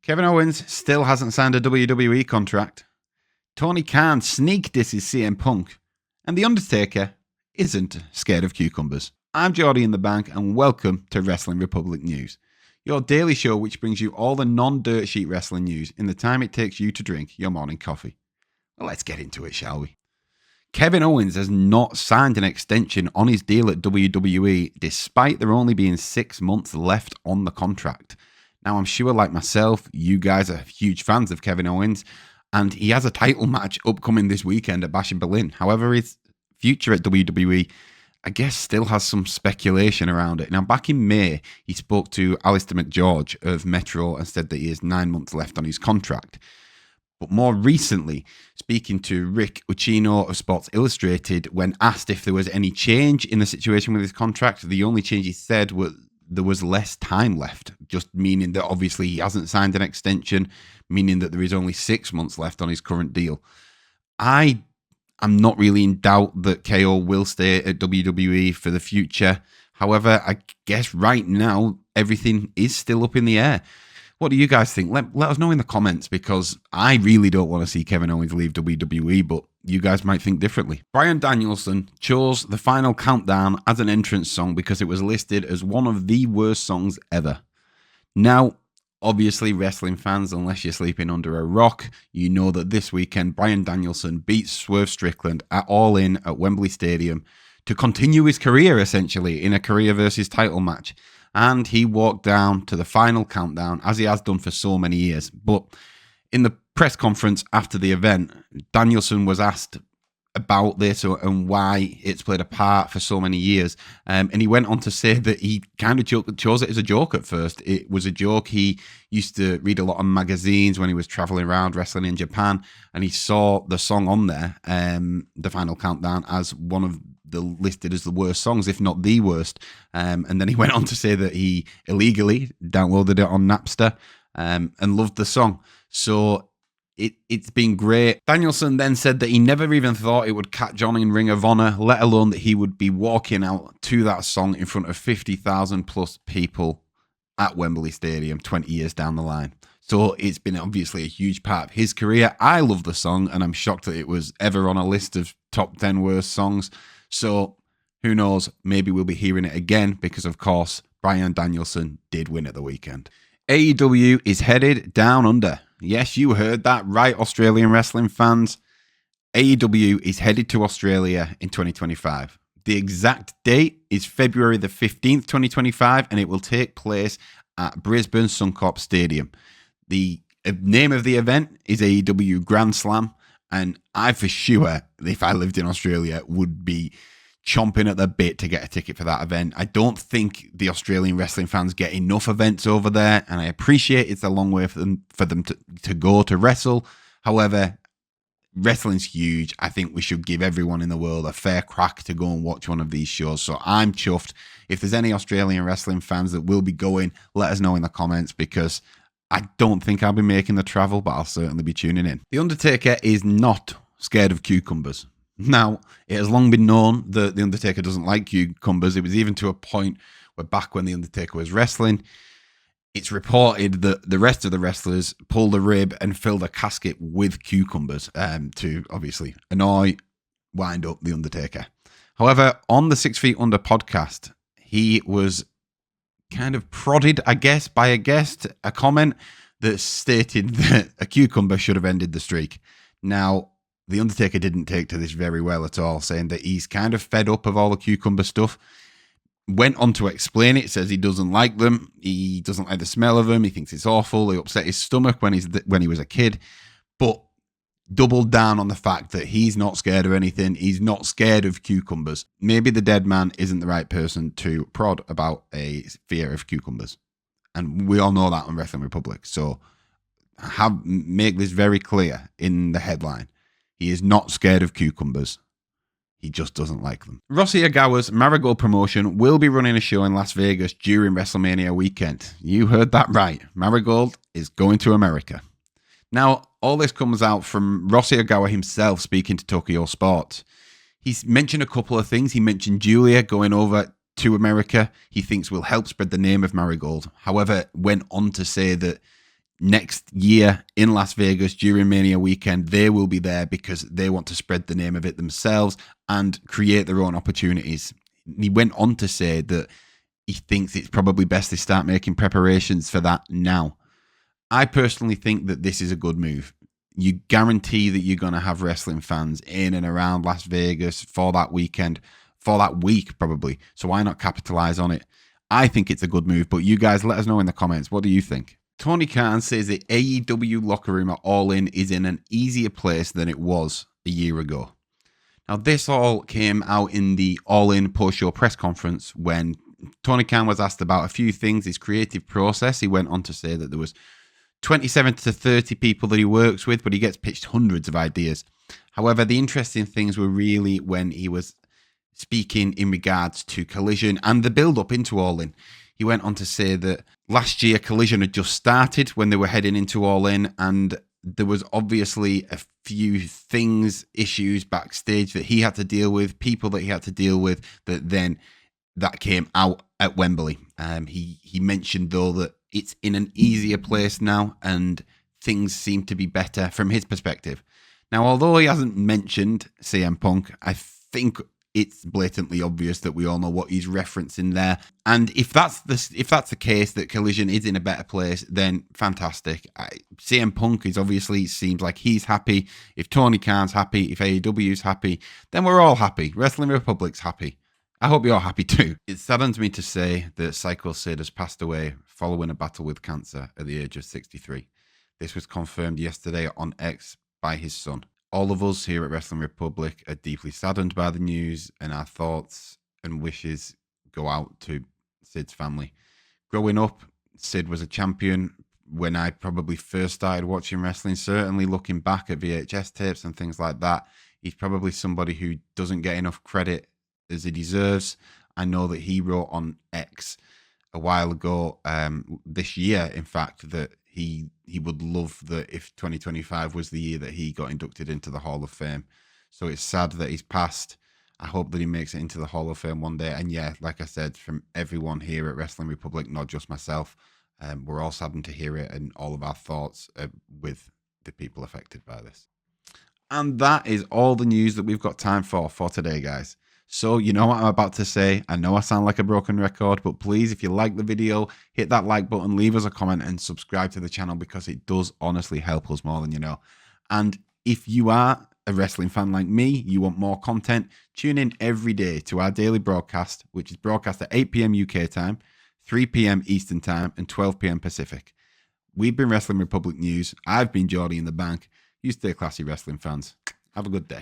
Kevin Owens still hasn't signed a WWE contract. Tony Khan sneak disses CM Punk. And The Undertaker isn't scared of cucumbers. I'm Jordy In The Bank and welcome to Wrestling Republic News, your daily show which brings you all the non-dirt sheet wrestling news in the time it takes you to drink your morning coffee. Well, let's get into it, shall we? Kevin Owens has not signed an extension on his deal at WWE despite there only being 6 months left on the contract. Now, I'm sure, like myself, you guys are huge fans of Kevin Owens, and he has a title match upcoming this weekend at Bash in Berlin. However, his future at WWE, I guess, still has some speculation around it. Now, back in May, he spoke to Alistair McGeorge of Metro and said that he has 9 months left on his contract. But more recently, speaking to Rick Ucchino of Sports Illustrated, when asked if there was any change in the situation with his contract, the only change he said was there was less time left, just meaning that obviously he hasn't signed an extension, meaning that there is only 6 months left on his current deal. I am not really in doubt that KO will stay at WWE for the future. However, I guess right now, everything is still up in the air. What do you guys think? Let us know in the comments, because I really don't want to see Kevin Owens leave WWE, but you guys might think differently. Bryan Danielson chose The Final Countdown as an entrance song because it was listed as one of the worst songs ever. Now, obviously, wrestling fans, unless you're sleeping under a rock, you know that this weekend Bryan Danielson beats Swerve Strickland at All In at Wembley Stadium to continue his career, essentially, in a career versus title match. And he walked down to The Final Countdown, as he has done for so many years. But in the press conference after the event, Danielson was asked about this and why it's played a part for so many years. And he went on to say that he kind of chose it as a joke at first. It was a joke. He used to read a lot of magazines when he was traveling around wrestling in Japan, and he saw the song on there, The Final Countdown, as one of listed as the worst songs, if not the worst. And then he went on to say that he illegally downloaded it on Napster and loved the song. So it's been great. Danielson then said that he never even thought it would catch on in Ring of Honor, let alone that he would be walking out to that song in front of 50,000 plus people at Wembley Stadium 20 years down the line. So it's been obviously a huge part of his career. I love the song, and I'm shocked that it was ever on a list of top 10 worst songs. So who knows, maybe we'll be hearing it again because, of course, Bryan Danielson did win at the weekend. AEW is headed down under. Yes, you heard that right, Australian wrestling fans. AEW is headed to Australia in 2025. The exact date is February the 15th, 2025, and it will take place at Brisbane Suncorp Stadium. The name of the event is AEW Grand Slam. And I, for sure, if I lived in Australia, would be chomping at the bit to get a ticket for that event. I don't think the Australian wrestling fans get enough events over there, and I appreciate it's a long way for them to go to wrestle. However, wrestling's huge. I think we should give everyone in the world a fair crack to go and watch one of these shows. So I'm chuffed. If there's any Australian wrestling fans that will be going, let us know in the comments, because I don't think I'll be making the travel, but I'll certainly be tuning in. The Undertaker is not scared of cucumbers. Now, it has long been known that The Undertaker doesn't like cucumbers. It was even to a point where back when The Undertaker was wrestling, it's reported that the rest of the wrestlers pulled a rib and filled a casket with cucumbers to obviously annoy, wind up The Undertaker. However, on the 6 Feet Under podcast, he was kind of prodded, I guess, by a guest, a comment that stated that a cucumber should have ended the streak. Now, The Undertaker didn't take to this very well at all, saying that he's kind of fed up of all the cucumber stuff. Went on to explain it, says he doesn't like them, he doesn't like the smell of them, he thinks it's awful, they upset his stomach when he was a kid, but doubled down on the fact that he's not scared of anything, he's not scared of cucumbers. Maybe the dead man isn't the right person to prod about a fear of cucumbers. And we all know that on Wrestling Republic. So make this very clear in the headline. He is not scared of cucumbers. He just doesn't like them. Rossi Ogawa's Marigold promotion will be running a show in Las Vegas during WrestleMania weekend. You heard that right. Marigold is going to America. Now, all this comes out from Rossi Ogawa himself speaking to Tokyo Sports. He's mentioned a couple of things. He mentioned Julia going over to America. He thinks will help spread the name of Marigold. However, went on to say that next year in Las Vegas during Mania weekend, they will be there because they want to spread the name of it themselves and create their own opportunities. He went on to say that he thinks it's probably best they start making preparations for that now. I personally think that this is a good move. You guarantee that you're going to have wrestling fans in and around Las Vegas for that weekend, for that week probably. So why not capitalize on it? I think it's a good move, but you guys let us know in the comments. What do you think? Tony Khan says the AEW locker room at All In is in an easier place than it was a year ago. Now, this all came out in the All In post-show press conference when Tony Khan was asked about a few things, his creative process. He went on to say that there was 27 to 30 people that he works with, but he gets pitched hundreds of ideas. However, the interesting things were really when he was speaking in regards to Collision and the build-up into All In. He went on to say that last year Collision had just started when they were heading into All In, and there was obviously a few things, issues backstage that he had to deal with, people that he had to deal with, that came out at Wembley. He mentioned, though, that it's in an easier place now and things seem to be better from his perspective. Now, although he hasn't mentioned CM Punk, I think it's blatantly obvious that we all know what he's referencing there. And if that's the case, that Collision is in a better place, then fantastic. CM Punk is obviously, seems like he's happy. If Tony Khan's happy, if AEW's happy, then we're all happy. Wrestling Republic's happy. I hope you're happy too. It saddens me to say that Psycho Sid has passed away following a battle with cancer at the age of 63. This was confirmed yesterday on X by his son. All of us here at Wrestling Republic are deeply saddened by the news, and our thoughts and wishes go out to Sid's family. Growing up, Sid was a champion when I probably first started watching wrestling. Certainly looking back at VHS tapes and things like that, he's probably somebody who doesn't get enough credit as he deserves. I know that he wrote on X a while ago, this year, in fact, that he would love that if 2025 was the year that he got inducted into the Hall of Fame. So it's sad that he's passed. I hope that he makes it into the Hall of Fame one day. And yeah, like I said, from everyone here at Wrestling Republic, not just myself, we're all saddened to hear it, and all of our thoughts are with the people affected by this. And that is all the news that we've got time for today, guys. So you know what I'm about to say. I know I sound like a broken record, but please, if you like the video, hit that like button, leave us a comment, and subscribe to the channel, because it does honestly help us more than you know. And if you are a wrestling fan like me, you want more content, tune in every day to our daily broadcast, which is broadcast at 8 p.m. UK time, 3 p.m. Eastern time, and 12 p.m. Pacific. We've been Wrestling Republic News. I've been Jordy in the Bank. You stay classy, wrestling fans. Have a good day.